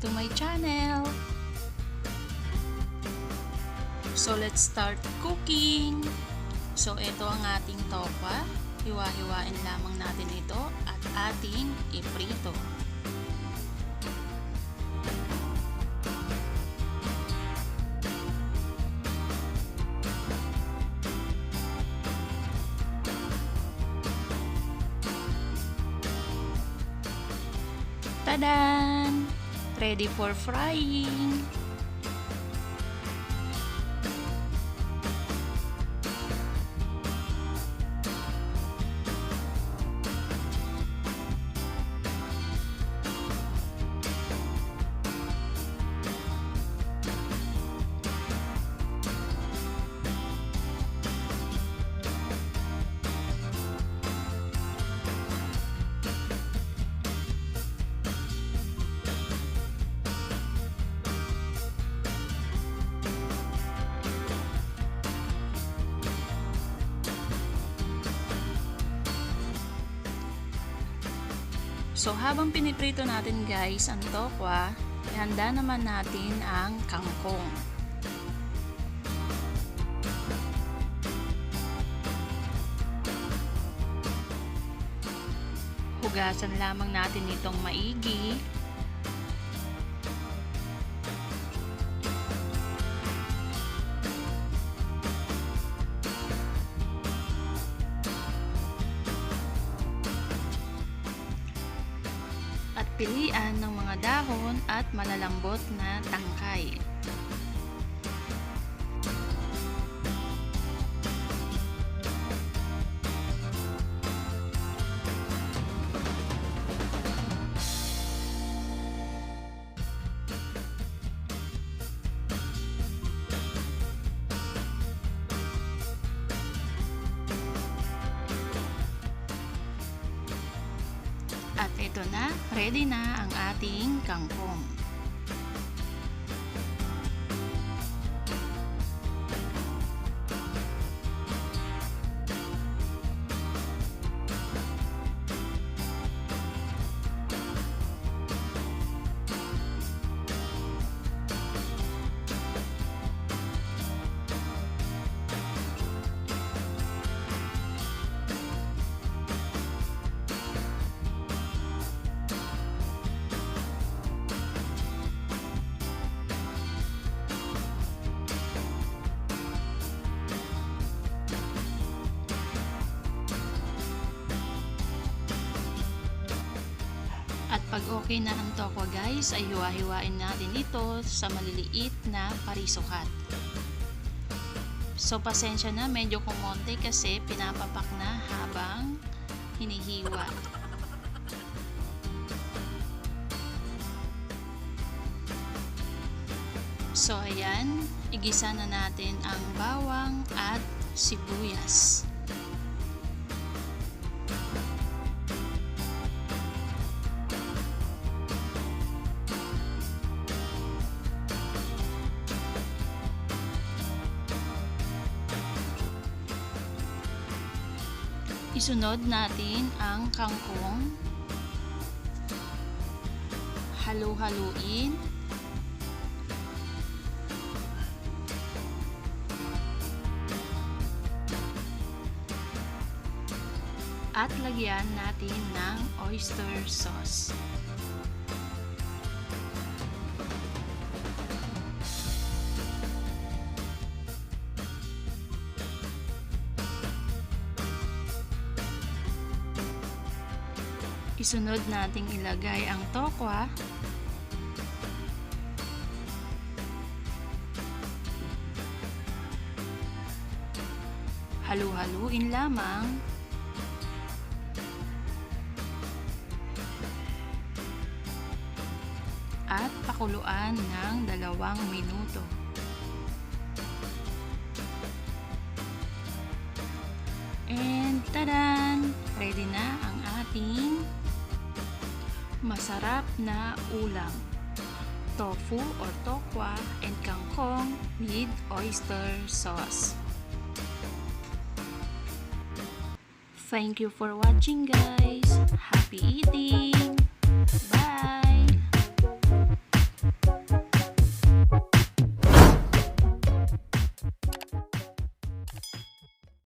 to my channel. So let's start cooking. So ito ang ating tokwa. Hiwa-hiwain lamang natin ito at ating iprito. Tadan! Ready for frying! So habang piniprito natin guys ang tokwa, ihanda naman natin ang kangkong. Hugasan lamang natin itong maigi. At pilian ng mga dahon at malalambot na tangkay. At ito na, ready na ang ating kangkong. At pag okay na ang tokwa guys, ay hiwa-hiwain natin ito sa maliliit na parisukat. So pasensya na, medyo kumonte kasi pinapapak na habang hinihiwa. So ayan, igisa na natin ang bawang at sibuyas. Isunod natin ang kangkong. Halu-haluin. At lagyan natin ng oyster sauce. Isunod nating ilagay ang tokwa. Halu-haluin lamang. At pakuluan ng 2 minuto. And tadan! Ready na ang ating masarap na ulam. Tofu or tokwa and kangkong with oyster sauce. Thank you for watching guys!